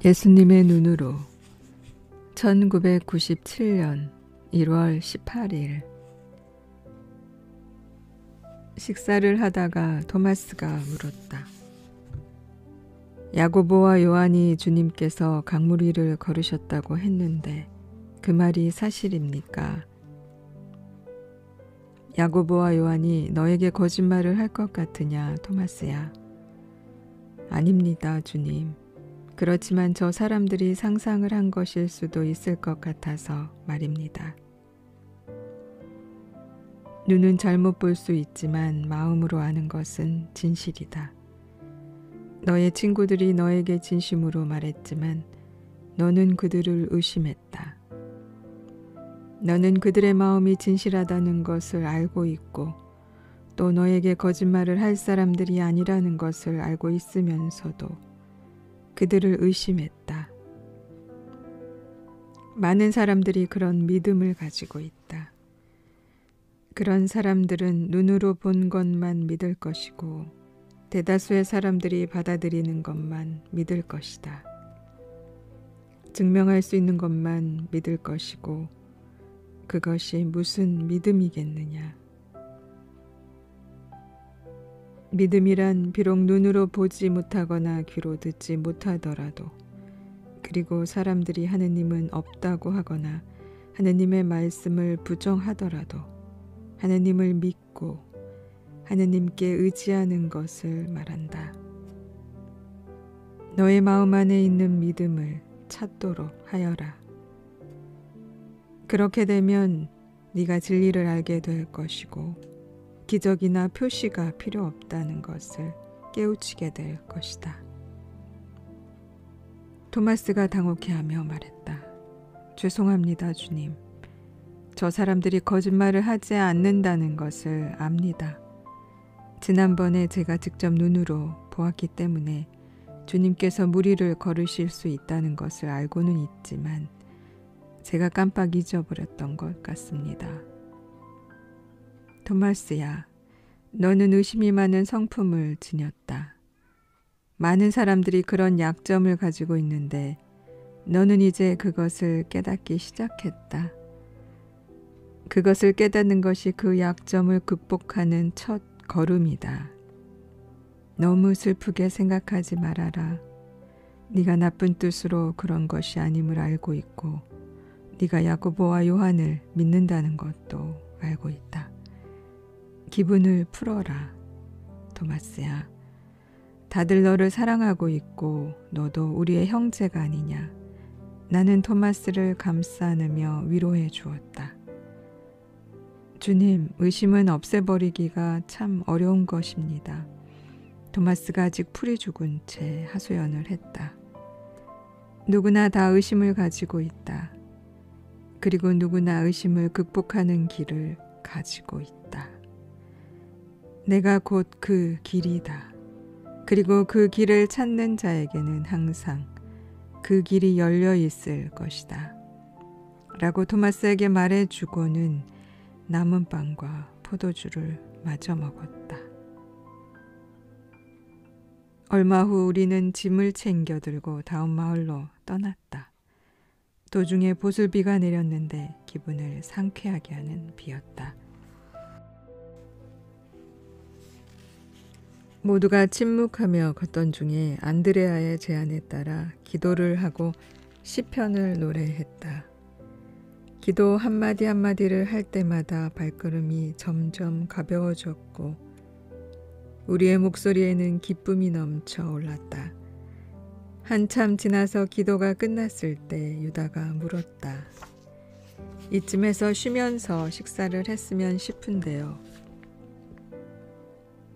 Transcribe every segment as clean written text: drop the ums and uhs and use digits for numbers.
예수님의 눈으로 1997년 1월 18일 식사를 하다가 토마스가 물었다. 야고보와 요한이 주님께서 강물 위를 걸으셨다고 했는데 그 말이 사실입니까? 야고보와 요한이 너에게 거짓말을 할 것 같으냐, 토마스야? 아닙니다, 주님. 그렇지만 저 사람들이 상상을 한 것일 수도 있을 것 같아서 말입니다. 눈은 잘못 볼 수 있지만 마음으로 아는 것은 진실이다. 너의 친구들이 너에게 진심으로 말했지만 너는 그들을 의심했다. 너는 그들의 마음이 진실하다는 것을 알고 있고 또 너에게 거짓말을 할 사람들이 아니라는 것을 알고 있으면서도 그들을 의심했다. 많은 사람들이 그런 믿음을 가지고 있다. 그런 사람들은 눈으로 본 것만 믿을 것이고 대다수의 사람들이 받아들이는 것만 믿을 것이다. 증명할 수 있는 것만 믿을 것이고 그것이 무슨 믿음이겠느냐. 믿음이란 비록 눈으로 보지 못하거나 귀로 듣지 못하더라도 그리고 사람들이 하느님은 없다고 하거나 하느님의 말씀을 부정하더라도 하느님을 믿고 하느님께 의지하는 것을 말한다. 너의 마음 안에 있는 믿음을 찾도록 하여라. 그렇게 되면 네가 진리를 알게 될 것이고 기적이나 표시가 필요 없다는 것을 깨우치게 될 것이다. 토마스가 당혹해하며 말했다. 죄송합니다, 주님. 저 사람들이 거짓말을 하지 않는다는 것을 압니다. 지난번에 제가 직접 눈으로 보았기 때문에 주님께서 물 위를 걸으실 수 있다는 것을 알고는 있지만 제가 깜빡 잊어버렸던 것 같습니다. 토마스야, 너는 의심이 많은 성품을 지녔다. 많은 사람들이 그런 약점을 가지고 있는데 너는 이제 그것을 깨닫기 시작했다. 그것을 깨닫는 것이 그 약점을 극복하는 첫 걸음이다. 너무 슬프게 생각하지 말아라. 네가 나쁜 뜻으로 그런 것이 아님을 알고 있고 네가 야고보와 요한을 믿는다는 것도 알고 있다. 기분을 풀어라, 토마스야. 다들 너를 사랑하고 있고 너도 우리의 형제가 아니냐. 나는 토마스를 감싸 안으며 위로해 주었다. 주님, 의심은 없애버리기가 참 어려운 것입니다. 토마스가 아직 풀이 죽은 채 하소연을 했다. 누구나 다 의심을 가지고 있다. 그리고 누구나 의심을 극복하는 길을 가지고 있다. 내가 곧 그 길이다. 그리고 그 길을 찾는 자에게는 항상 그 길이 열려 있을 것이다. 라고 토마스에게 말해주고는 남은 빵과 포도주를 마저 먹었다. 얼마 후 우리는 짐을 챙겨 들고 다음 마을로 떠났다. 도중에 보슬비가 내렸는데 기분을 상쾌하게 하는 비였다. 모두가 침묵하며 걷던 중에 안드레아의 제안에 따라 기도를 하고 시편을 노래했다. 기도 한마디 한마디를 할 때마다 발걸음이 점점 가벼워졌고 우리의 목소리에는 기쁨이 넘쳐 올랐다. 한참 지나서 기도가 끝났을 때 유다가 물었다. 이쯤에서 쉬면서 식사를 했으면 싶은데요.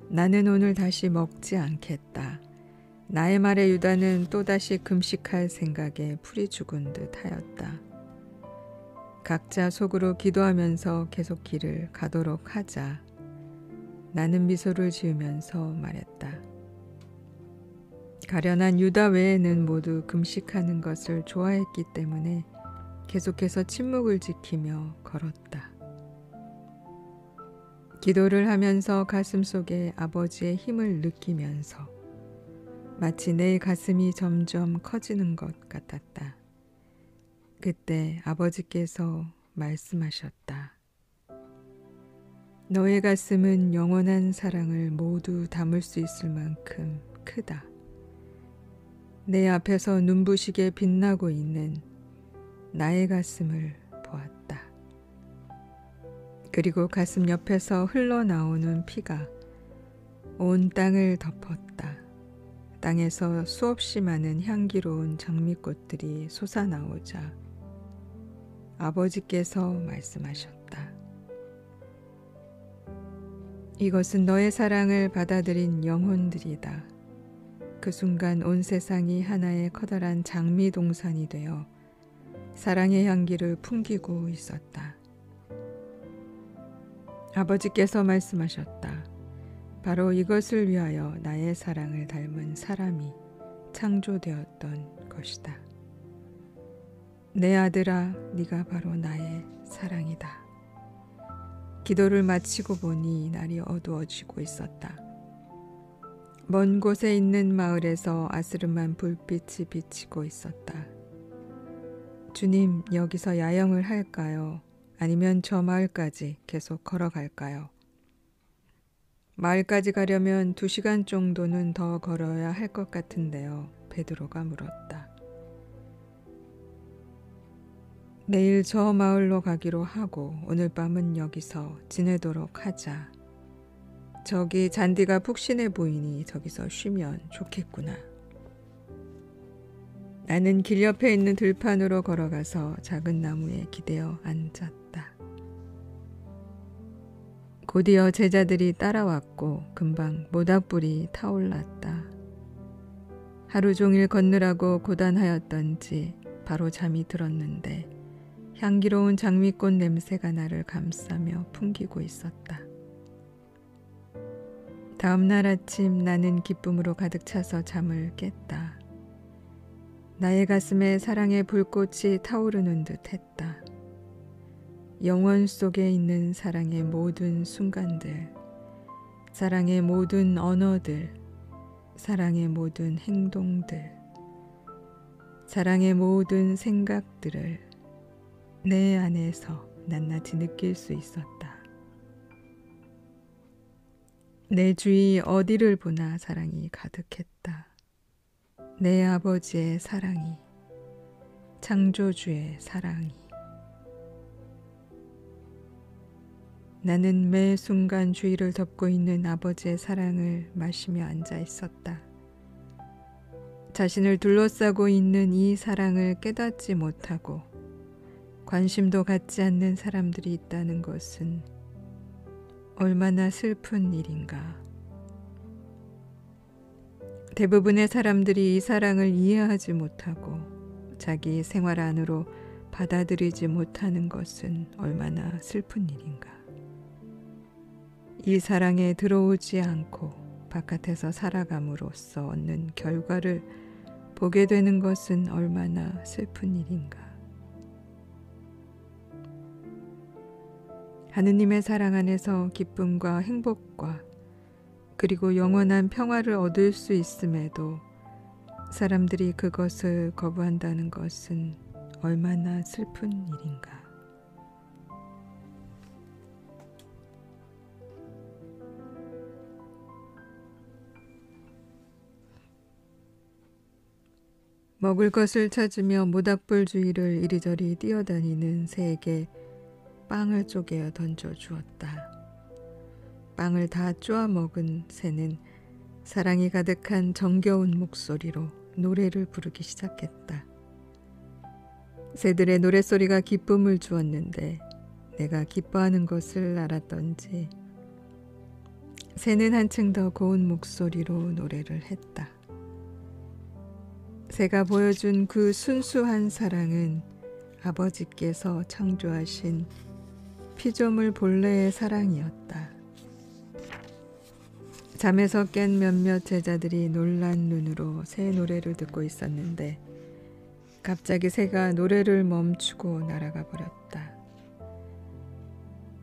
나는 오늘 다시 먹지 않겠다. 나의 말에 유다는 또다시 금식할 생각에 풀이 죽은 듯 하였다. 각자 속으로 기도하면서 계속 길을 가도록 하자. 나는 미소를 지으면서 말했다. 가련한 유다 외에는 모두 금식하는 것을 좋아했기 때문에 계속해서 침묵을 지키며 걸었다. 기도를 하면서 가슴속에 아버지의 힘을 느끼면서 마치 내 가슴이 점점 커지는 것 같았다. 그때 아버지께서 말씀하셨다. 너의 가슴은 영원한 사랑을 모두 담을 수 있을 만큼 크다. 내 앞에서 눈부시게 빛나고 있는 나의 가슴을 보았다. 그리고 가슴 옆에서 흘러나오는 피가 온 땅을 덮었다. 땅에서 수없이 많은 향기로운 장미꽃들이 솟아나오자 아버지께서 말씀하셨다. 이것은 너의 사랑을 받아들인 영혼들이다. 그 순간 온 세상이 하나의 커다란 장미 동산이 되어 사랑의 향기를 풍기고 있었다. 아버지께서 말씀하셨다. 바로 이것을 위하여 나의 사랑을 닮은 사람이 창조되었던 것이다. 내 아들아, 네가 바로 나의 사랑이다. 기도를 마치고 보니 날이 어두워지고 있었다. 먼 곳에 있는 마을에서 아스름한 불빛이 비치고 있었다. 주님, 여기서 야영을 할까요? 아니면 저 마을까지 계속 걸어갈까요? 마을까지 가려면 2시간 정도는 더 걸어야 할 것 같은데요. 베드로가 물었다. 내일 저 마을로 가기로 하고 오늘 밤은 여기서 지내도록 하자. 저기 잔디가 푹신해 보이니 저기서 쉬면 좋겠구나. 나는 길 옆에 있는 들판으로 걸어가서 작은 나무에 기대어 앉았다. 곧이어 제자들이 따라왔고 금방 모닥불이 타올랐다. 하루 종일 걷느라고 고단하였던지 바로 잠이 들었는데 향기로운 장미꽃 냄새가 나를 감싸며 풍기고 있었다. 다음 날 아침 나는 기쁨으로 가득 차서 잠을 깼다. 나의 가슴에 사랑의 불꽃이 타오르는 듯 했다. 영원 속에 있는 사랑의 모든 순간들, 사랑의 모든 언어들, 사랑의 모든 행동들, 사랑의 모든 생각들을 내 안에서 낱낱이 느낄 수 있었다. 내 주위 어디를 보나 사랑이 가득했다. 내 아버지의 사랑이, 창조주의 사랑이. 나는 매 순간 주위를 덮고 있는 아버지의 사랑을 마시며 앉아 있었다. 자신을 둘러싸고 있는 이 사랑을 깨닫지 못하고 관심도 갖지 않는 사람들이 있다는 것은 얼마나 슬픈 일인가. 대부분의 사람들이 이 사랑을 이해하지 못하고 자기 생활 안으로 받아들이지 못하는 것은 얼마나 슬픈 일인가. 이 사랑에 들어오지 않고 바깥에서 살아감으로써 얻는 결과를 보게 되는 것은 얼마나 슬픈 일인가. 하느님의 사랑 안에서 기쁨과 행복과 그리고 영원한 평화를 얻을 수 있음에도 사람들이 그것을 거부한다는 것은 얼마나 슬픈 일인가. 먹을 것을 찾으며 모닥불 주위를 이리저리 뛰어다니는 새에게 빵을 쪼개어 던져 주었다. 빵을 다 쪼아 먹은 새는 사랑이 가득한 정겨운 목소리로 노래를 부르기 시작했다. 새들의 노랫소리가 기쁨을 주었는데 내가 기뻐하는 것을 알았던지 새는 한층 더 고운 목소리로 노래를 했다. 새가 보여준 그 순수한 사랑은 아버지께서 창조하신 피조물 본래의 사랑이었다. 잠에서 깬 몇몇 제자들이 놀란 눈으로 새 노래를 듣고 있었는데 갑자기 새가 노래를 멈추고 날아가 버렸다.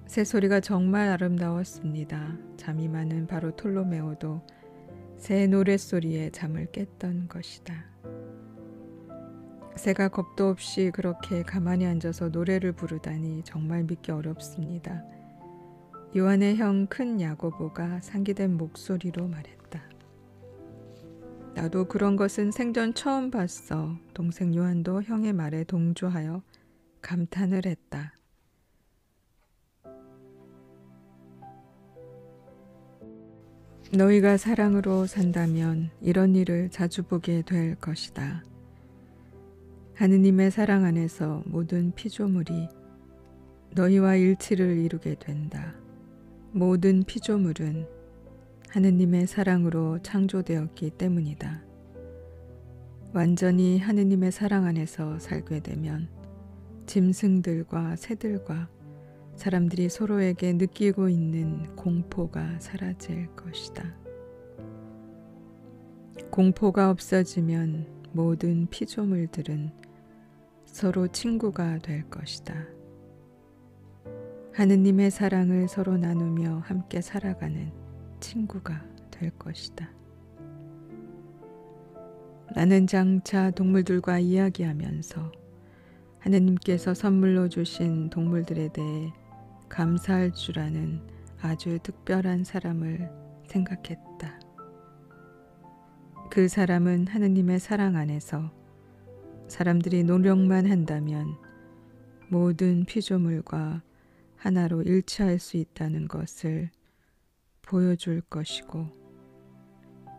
새 소리가 정말 아름다웠습니다. 잠이 많은 바로 톨로메오도 새 노랫소리에 잠을 깼던 것이다. 새가 겁도 없이 그렇게 가만히 앉아서 노래를 부르다니 정말 믿기 어렵습니다. 요한의 형 큰 야고보가 상기된 목소리로 말했다. 나도 그런 것은 생전 처음 봤어. 동생 요한도 형의 말에 동조하여 감탄을 했다. 너희가 사랑으로 산다면 이런 일을 자주 보게 될 것이다. 하느님의 사랑 안에서 모든 피조물이 너희와 일치를 이루게 된다. 모든 피조물은 하느님의 사랑으로 창조되었기 때문이다. 완전히 하느님의 사랑 안에서 살게 되면 짐승들과 새들과 사람들이 서로에게 느끼고 있는 공포가 사라질 것이다. 공포가 없어지면 모든 피조물들은 서로 친구가 될 것이다. 하느님의 사랑을 서로 나누며 함께 살아가는 친구가 될 것이다. 나는 장차 동물들과 이야기하면서 하느님께서 선물로 주신 동물들에 대해 감사할 줄 아는 아주 특별한 사람을 생각했다. 그 사람은 하느님의 사랑 안에서 사람들이 노력만 한다면 모든 피조물과 하나로 일치할 수 있다는 것을 보여줄 것이고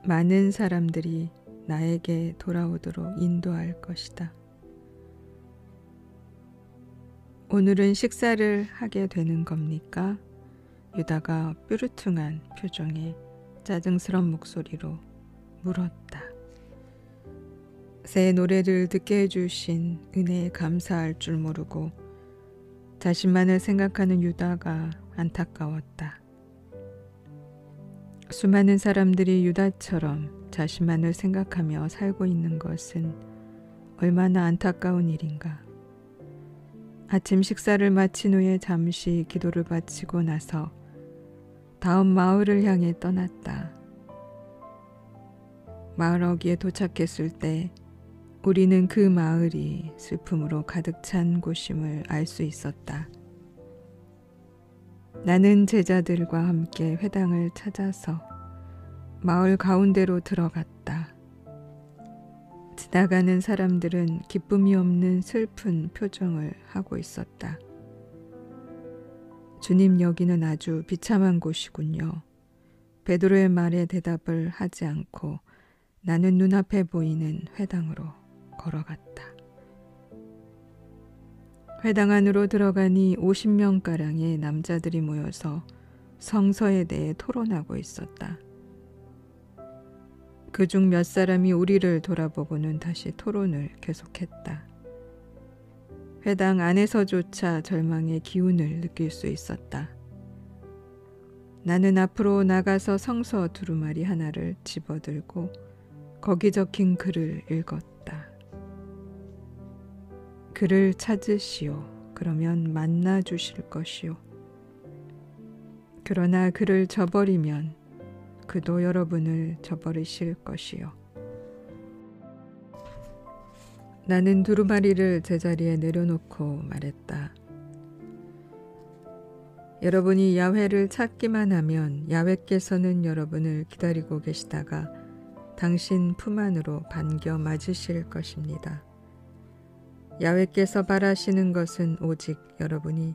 많은 사람들이 나에게 돌아오도록 인도할 것이다. 오늘은 식사를 하게 되는 겁니까? 유다가 뾰루퉁한 표정에 짜증스런 목소리로 물었다. 새 노래를 듣게 해주신 은혜에 감사할 줄 모르고 자신만을 생각하는 유다가 안타까웠다. 수많은 사람들이 유다처럼 자신만을 생각하며 살고 있는 것은 얼마나 안타까운 일인가. 아침 식사를 마친 후에 잠시 기도를 바치고 나서 다음 마을을 향해 떠났다. 마을 어귀에 도착했을 때 우리는 그 마을이 슬픔으로 가득 찬 곳임을 알 수 있었다. 나는 제자들과 함께 회당을 찾아서 마을 가운데로 들어갔다. 지나가는 사람들은 기쁨이 없는 슬픈 표정을 하고 있었다. 주님, 여기는 아주 비참한 곳이군요. 베드로의 말에 대답을 하지 않고 나는 눈앞에 보이는 회당으로 걸어갔다. 회당 안으로 들어가니 50명가량의 남자들이 모여서 성서에 대해 토론하고 있었다. 그중 몇 사람이 우리를 돌아보고는 다시 토론을 계속했다. 회당 안에서조차 절망의 기운을 느낄 수 있었다. 나는 앞으로 나가서 성서 두루마리 하나를 집어들고 거기 적힌 글을 읽었다. 그를 찾으시오. 그러면 만나 주실 것이오. 그러나 그를 저버리면 그도 여러분을 저버리실 것이요. 나는 두루마리를 제자리에 내려놓고 말했다. 여러분이 야훼를 찾기만 하면 야훼께서는 여러분을 기다리고 계시다가 당신 품 안으로 반겨 맞으실 것입니다. 야훼께서 바라시는 것은 오직 여러분이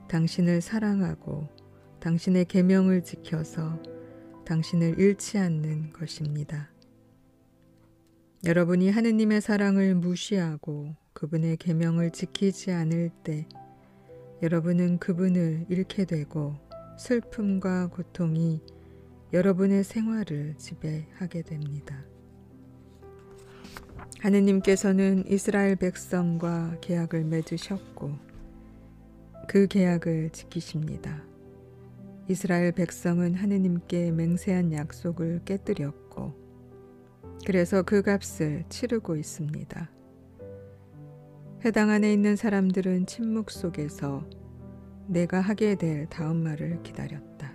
당신을 사랑하고 당신의 계명을 지켜서 당신을 잃지 않는 것입니다. 여러분이 하느님의 사랑을 무시하고 그분의 계명을 지키지 않을 때 여러분은 그분을 잃게 되고 슬픔과 고통이 여러분의 생활을 지배하게 됩니다. 하느님께서는 이스라엘 백성과 계약을 맺으셨고 그 계약을 지키십니다. 이스라엘 백성은 하느님께 맹세한 약속을 깨뜨렸고 그래서 그 값을 치르고 있습니다. 회당 안에 있는 사람들은 침묵 속에서 내가 하게 될 다음 말을 기다렸다.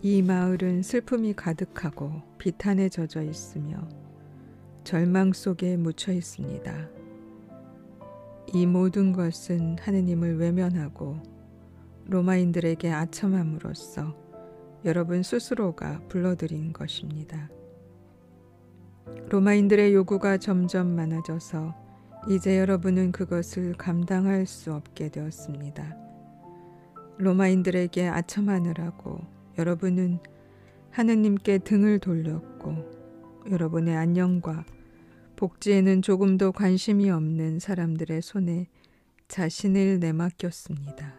이 마을은 슬픔이 가득하고 비탄에 젖어 있으며 절망 속에 묻혀 있습니다. 이 모든 것은 하느님을 외면하고 로마인들에게 아첨함으로써 여러분 스스로가 불러들인 것입니다. 로마인들의 요구가 점점 많아져서 이제 여러분은 그것을 감당할 수 없게 되었습니다. 로마인들에게 아첨하느라고 여러분은 하느님께 등을 돌렸고 여러분의 안녕과 복지에는 조금도 관심이 없는 사람들의 손에 자신을 내맡겼습니다.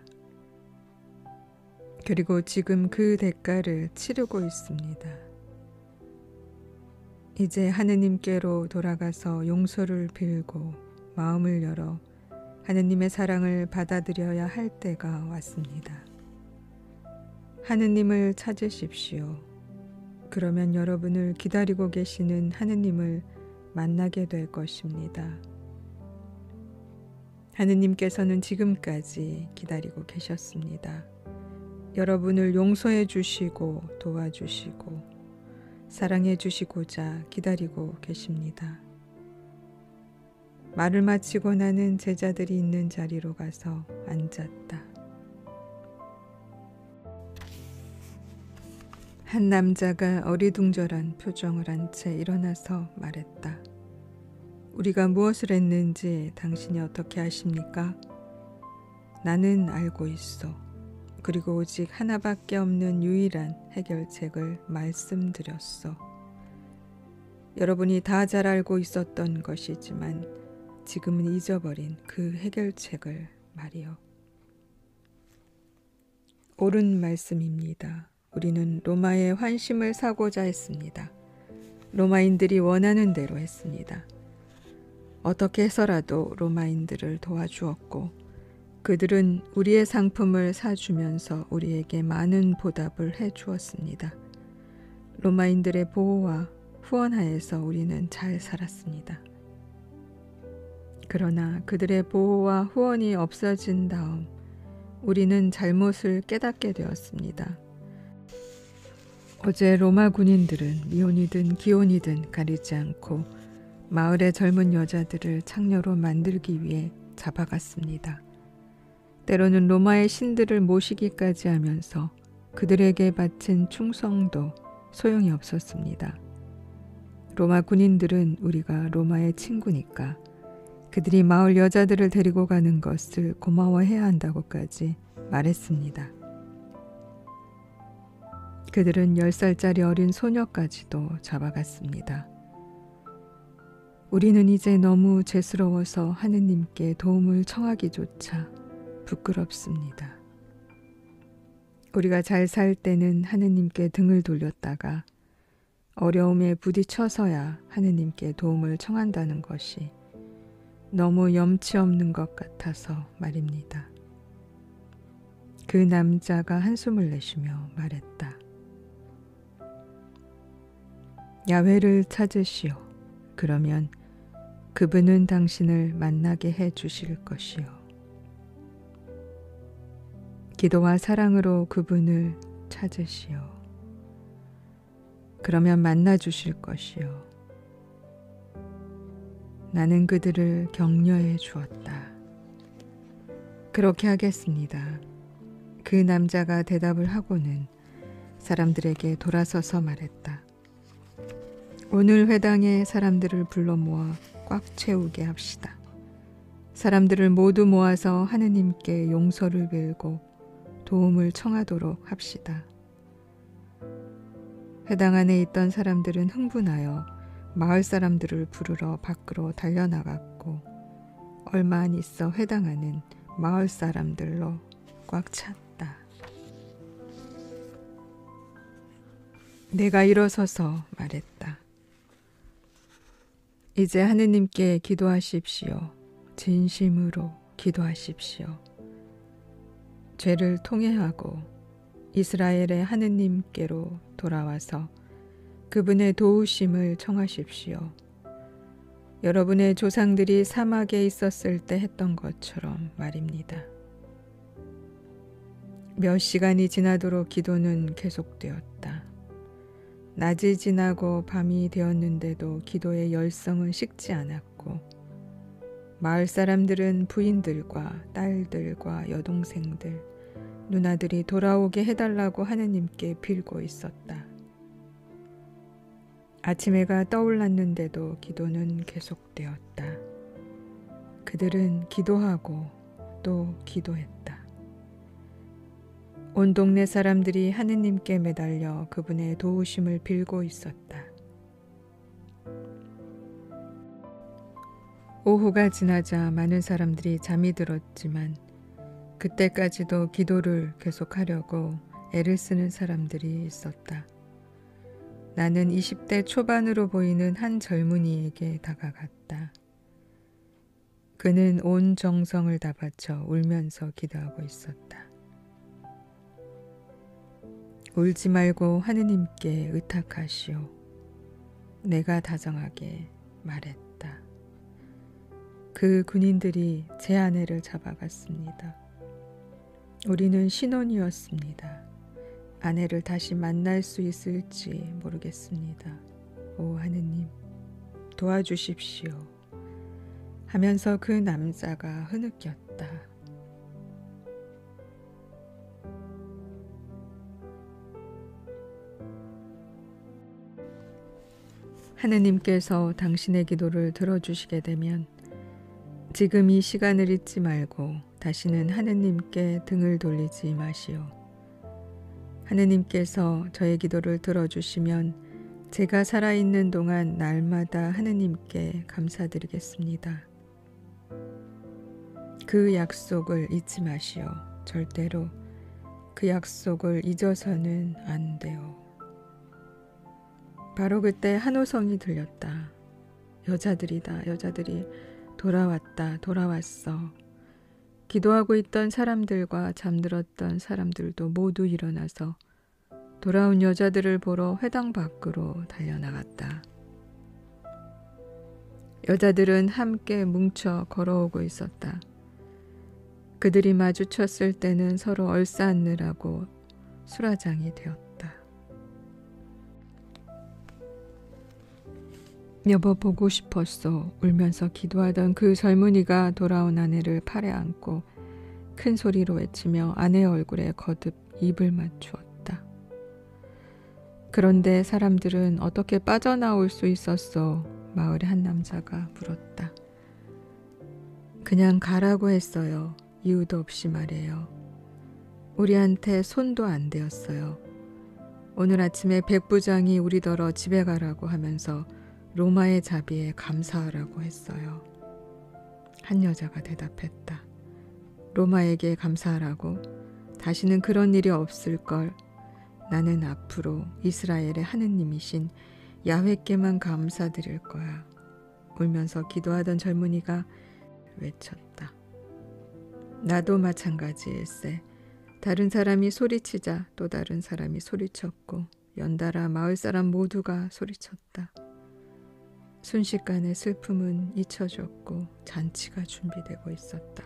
그리고 지금 그 대가를 치르고 있습니다. 이제 하느님께로 돌아가서 용서를 빌고 마음을 열어 하느님의 사랑을 받아들여야 할 때가 왔습니다. 하느님을 찾으십시오. 그러면 여러분을 기다리고 계시는 하느님을 만나게 될 것입니다. 하느님께서는 지금까지 기다리고 계셨습니다. 여러분을 용서해 주시고 도와주시고 사랑해 주시고자 기다리고 계십니다. 말을 마치고 나는 제자들이 있는 자리로 가서 앉았다. 한 남자가 어리둥절한 표정을 한 채 일어나서 말했다. 우리가 무엇을 했는지 당신이 어떻게 아십니까? 나는 알고 있어. 그리고 오직 하나밖에 없는 유일한 해결책을 말씀드렸어. 여러분이 다 잘 알고 있었던 것이지만 지금은 잊어버린 그 해결책을 말이요. 옳은 말씀입니다. 우리는 로마의 환심을 사고자 했습니다. 로마인들이 원하는 대로 했습니다. 어떻게 해서라도 로마인들을 도와주었고 그들은 우리의 상품을 사주면서 우리에게 많은 보답을 해주었습니다. 로마인들의 보호와 후원하에서 우리는 잘 살았습니다. 그러나 그들의 보호와 후원이 없어진 다음 우리는 잘못을 깨닫게 되었습니다. 어제 로마 군인들은 미혼이든 기혼이든 가리지 않고 마을의 젊은 여자들을 창녀로 만들기 위해 잡아갔습니다. 때로는 로마의 신들을 모시기까지 하면서 그들에게 바친 충성도 소용이 없었습니다. 로마 군인들은 우리가 로마의 친구니까 그들이 마을 여자들을 데리고 가는 것을 고마워해야 한다고까지 말했습니다. 그들은 10살짜리 어린 소녀까지도 잡아갔습니다. 우리는 이제 너무 죄스러워서 하느님께 도움을 청하기조차 부끄럽습니다. 우리가 잘 살 때는 하느님께 등을 돌렸다가 어려움에 부딪혀서야 하느님께 도움을 청한다는 것이 너무 염치 없는 것 같아서 말입니다. 그 남자가 한숨을 내쉬며 말했다. 야훼를 찾으시오. 그러면 그분은 당신을 만나게 해 주실 것이요. 기도와 사랑으로 그분을 찾으시오. 그러면 만나 주실 것이요. 나는 그들을 격려해 주었다. 그렇게 하겠습니다. 그 남자가 대답을 하고는 사람들에게 돌아서서 말했다. 오늘 회당에 사람들을 불러 모아 꽉 채우게 합시다. 사람들을 모두 모아서 하느님께 용서를 빌고 도움을 청하도록 합시다. 회당 안에 있던 사람들은 흥분하여 마을 사람들을 부르러 밖으로 달려나갔고 얼마 안 있어 회당 안은 마을 사람들로 꽉 찼다. 내가 일어서서 말했다. 이제 하느님께 기도하십시오. 진심으로 기도하십시오. 죄를 통회하고 이스라엘의 하느님께로 돌아와서 그분의 도우심을 청하십시오. 여러분의 조상들이 사막에 있었을 때 했던 것처럼 말입니다. 몇 시간이 지나도록 기도는 계속되었다. 낮이 지나고 밤이 되었는데도 기도의 열성은 식지 않았고, 마을 사람들은 부인들과 딸들과 여동생들, 누나들이 돌아오게 해달라고 하느님께 빌고 있었다. 아침 해가 떠올랐는데도 기도는 계속되었다. 그들은 기도하고 또 기도했다. 온 동네 사람들이 하느님께 매달려 그분의 도우심을 빌고 있었다. 오후가 지나자 많은 사람들이 잠이 들었지만 그때까지도 기도를 계속하려고 애를 쓰는 사람들이 있었다. 나는 20대 초반으로 보이는 한 젊은이에게 다가갔다. 그는 온 정성을 다 바쳐 울면서 기도하고 있었다. 울지 말고 하느님께 의탁하시오. 내가 다정하게 말했다. 그 군인들이 제 아내를 잡아갔습니다. 우리는 신혼이었습니다. 아내를 다시 만날 수 있을지 모르겠습니다. 오 하느님, 도와주십시오. 하면서 그 남자가 흐느꼈다. 하느님께서 당신의 기도를 들어주시게 되면 지금 이 시간을 잊지 말고 다시는 하느님께 등을 돌리지 마시오. 하느님께서 저의 기도를 들어주시면 제가 살아있는 동안 날마다 하느님께 감사드리겠습니다. 그 약속을 잊지 마시오. 절대로 그 약속을 잊어서는 안 돼요. 바로 그때 한호성이 들렸다. 여자들이다. 여자들이 돌아왔다. 돌아왔어. 기도하고 있던 사람들과 잠들었던 사람들도 모두 일어나서 돌아온 여자들을 보러 회당 밖으로 달려나갔다. 여자들은 함께 뭉쳐 걸어오고 있었다. 그들이 마주쳤을 때는 서로 얼싸안느라고 수라장이 되었다. 여보 보고 싶었어. 울면서 기도하던 그 젊은이가 돌아온 아내를 팔에 안고 큰 소리로 외치며 아내의 얼굴에 거듭 입을 맞추었다. 그런데 사람들은 어떻게 빠져나올 수 있었어? 마을의 한 남자가 물었다. 그냥 가라고 했어요. 이유도 없이 말해요. 우리한테 손도 안 대었어요. 오늘 아침에 백부장이 우리더러 집에 가라고 하면서 로마의 자비에 감사하라고 했어요. 한 여자가 대답했다. 로마에게 감사하라고? 다시는 그런 일이 없을걸. 나는 앞으로 이스라엘의 하느님이신 야훼께만 감사드릴 거야. 울면서 기도하던 젊은이가 외쳤다. 나도 마찬가지일세. 다른 사람이 소리치자 또 다른 사람이 소리쳤고 연달아 마을 사람 모두가 소리쳤다. 순식간에 슬픔은 잊혀졌고 잔치가 준비되고 있었다.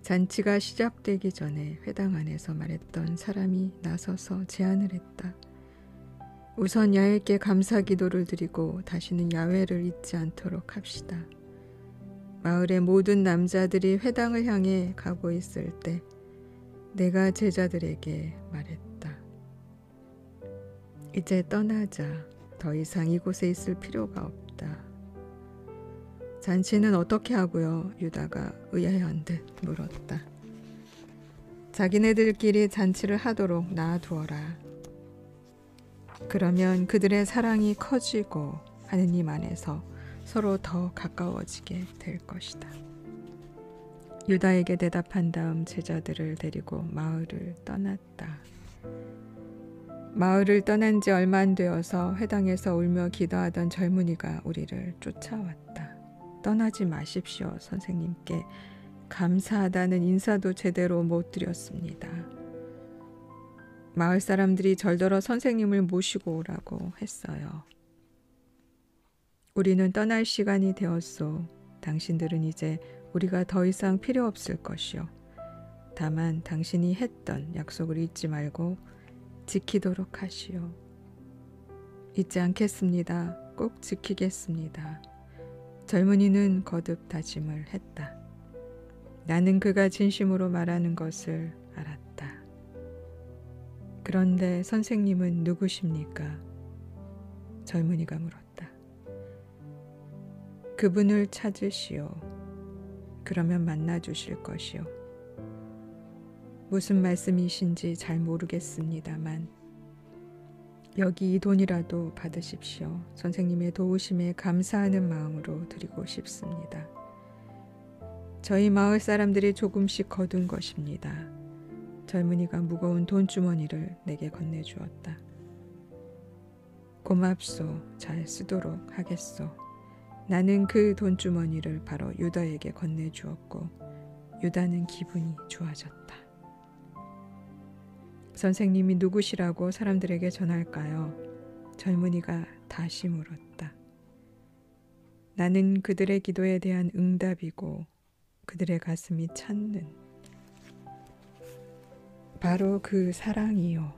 잔치가 시작되기 전에 회당 안에서 말했던 사람이 나서서 제안을 했다. 우선 야훼께 감사 기도를 드리고 다시는 야훼를 잊지 않도록 합시다. 마을의 모든 남자들이 회당을 향해 가고 있을 때 내가 제자들에게 말했다. 이제 떠나자. 더 이상 이곳에 있을 필요가 없다. 잔치는 어떻게 하고요? 유다가 의아해한 듯 물었다. 자기네들끼리 잔치를 하도록 놔두어라. 그러면 그들의 사랑이 커지고 하느님 안에서 서로 더 가까워지게 될 것이다. 유다에게 대답한 다음 제자들을 데리고 마을을 떠났다. 마을을 떠난 지 얼마 안 되어서 회당에서 울며 기도하던 젊은이가 우리를 쫓아왔다. 떠나지 마십시오. 선생님께 감사하다는 인사도 제대로 못 드렸습니다. 마을 사람들이 절더러 선생님을 모시고 오라고 했어요. 우리는 떠날 시간이 되었소. 당신들은 이제 우리가 더 이상 필요 없을 것이요. 다만 당신이 했던 약속을 잊지 말고 지키도록 하시오. 잊지 않겠습니다. 꼭 지키겠습니다. 젊은이는 거듭 다짐을 했다. 나는 그가 진심으로 말하는 것을 알았다. 그런데 선생님은 누구십니까? 젊은이가 물었다. 그분을 찾으시오. 그러면 만나 주실 것이오. 무슨 말씀이신지 잘 모르겠습니다만 여기 이 돈이라도 받으십시오. 선생님의 도우심에 감사하는 마음으로 드리고 싶습니다. 저희 마을 사람들이 조금씩 거둔 것입니다. 젊은이가 무거운 돈주머니를 내게 건네주었다. 고맙소. 잘 쓰도록 하겠소. 나는 그 돈주머니를 바로 유다에게 건네주었고 유다는 기분이 좋아졌다. 선생님이 누구시라고 사람들에게 전할까요? 젊은이가 다시 물었다. 나는 그들의 기도에 대한 응답이고 그들의 가슴이 찾는 바로 그 사랑이요.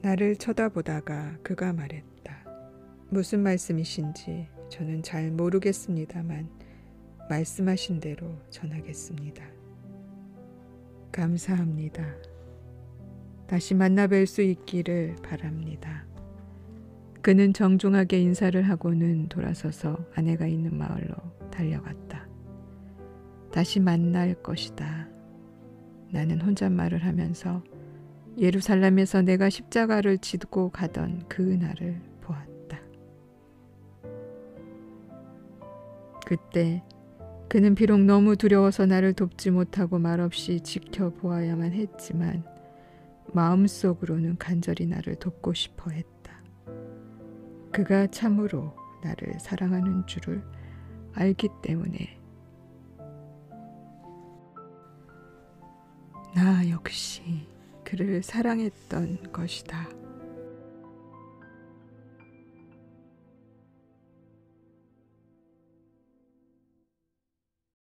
나를 쳐다보다가 그가 말했다. 무슨 말씀이신지 저는 잘 모르겠습니다만 말씀하신 대로 전하겠습니다. 감사합니다. 다시 만나 뵐 수 있기를 바랍니다. 그는 정중하게 인사를 하고는 돌아서서 아내가 있는 마을로 달려갔다. 다시 만날 것이다. 나는 혼잣말을 하면서 예루살렘에서 내가 십자가를 지고 가던 그 날을 보았다. 그때 그는 비록 너무 두려워서 나를 돕지 못하고 말없이 지켜보아야만 했지만 마음속으로는 간절히 나를 돕고 싶어 했다. 그가 참으로 나를 사랑하는 줄을 알기 때문에 나 역시 그를 사랑했던 것이다.